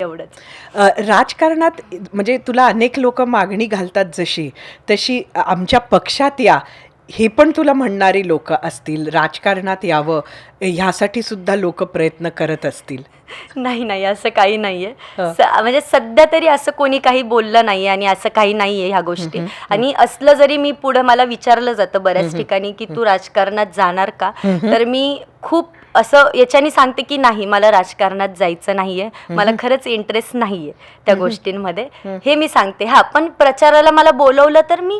एवढंच. राजकारणात म्हणजे तुला अनेक लोक मागणी घालतात जशी तशी आमच्या पक्षात या हे पण तुला म्हणणारी लोक असतील, राजकारणात यावं ह्यासाठी सुद्धा लोक प्रयत्न करत असतील. नाही नाही, असं काही नाहीये. हं. म्हणजे सध्या तरी असं कोणी काही बोललं नाही आणि असं काही नाहीये ह्या गोष्टी. आणि असलं जरी मी पुढे मला विचारलं जातं बऱ्याच ठिकाणी की तू राजकारणात जाणार का, तर मी खूप असं याच्याने सांगते की नाही, मला राजकारणात जायचं नाहीये, मला खरंच इंटरेस्ट नाहीये त्या गोष्टींमध्ये, हे मी सांगते. हा, पण प्रचाराला मला बोलवलं तर मी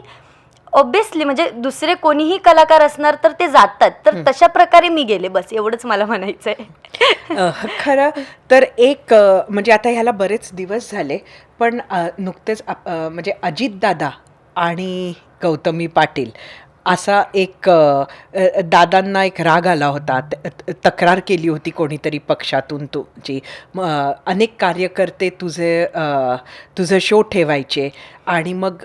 ऑब्विसली, म्हणजे दुसरे कोणीही कलाकार असणार तर ते जातात, तर तशा प्रकारे मी गेले, बस एवढंच मला म्हणायचं आहे. खरं तर एक म्हणजे आता ह्याला बरेच दिवस झाले, पण नुकतेच म्हणजे अजितदादा आणि गौतमी पाटील असा एक दादांना एक राग आला होता. तक्रार केली होती कोणीतरी पक्षातून तुझी. अनेक कार्यकर्ते तुझं शो ठेवायचे आणि मग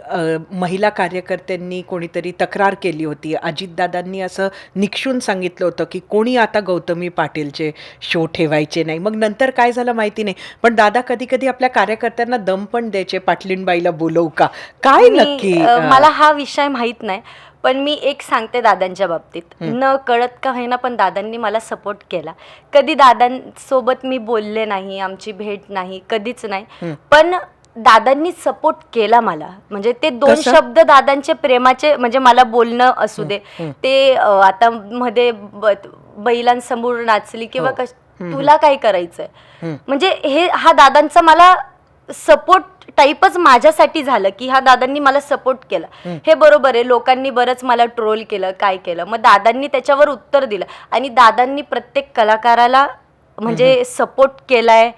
महिला कार्यकर्त्यांनी कोणीतरी तक्रार केली होती. अजितदादांनी असं निक्षून सांगितलं होतं की कोणी आता गौतमी पाटीलचे शो ठेवायचे नाही. मग नंतर काय झालं माहिती नाही, पण दादा कधी कधी आपल्या कार्यकर्त्यांना दम पण द्यायचे, पाटलींबाईला बोलवू का काय नक्की. मला हा विषय माहीत नाही, पण मी एक सांगते दादांच्या बाबतीत, न कळत का होईना पण दादांनी मला सपोर्ट केला. कधी दादांसोबत मी बोलले नाही, आमची भेट नाही, कधीच नाही, पण दादांनी सपोर्ट केला मला. म्हणजे ते दोन शब्द दादांचे प्रेमाचे, म्हणजे मला बोलणं असू दे, ते आता मध्ये बैलांसमोर नाचली किंवा तुला काय करायचंय, म्हणजे हा दादांचा मला सपोर्ट टाईपच माझ्यासाठी झालं की हा दादांनी मला सपोर्ट केला. हे बरोबर आहे, लोकांनी बरंच मला ट्रोल केलं, काय केलं, मग दादांनी त्याच्यावर उत्तर दिलं आणि दादांनी प्रत्येक कलाकाराला म्हणजे सपोर्ट केलाय,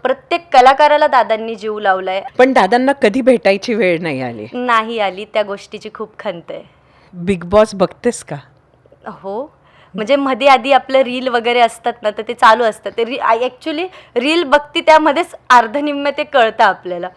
प्रत्येक कलाकाराला दादांनी जीव लावलाय. पण दादांना कधी भेटायची वेळ नाही आली, त्या गोष्टीची खूप खंत आहे. बिग बॉस बघतेस का? हो, म्हणजे मध्ये आधी आपलं रील वगैरे असतात ना, तर ते चालू असतं. ते ॲक्च्युली रील बघती त्यामध्येच अर्ध निम्मे ते कळतं आपल्याला.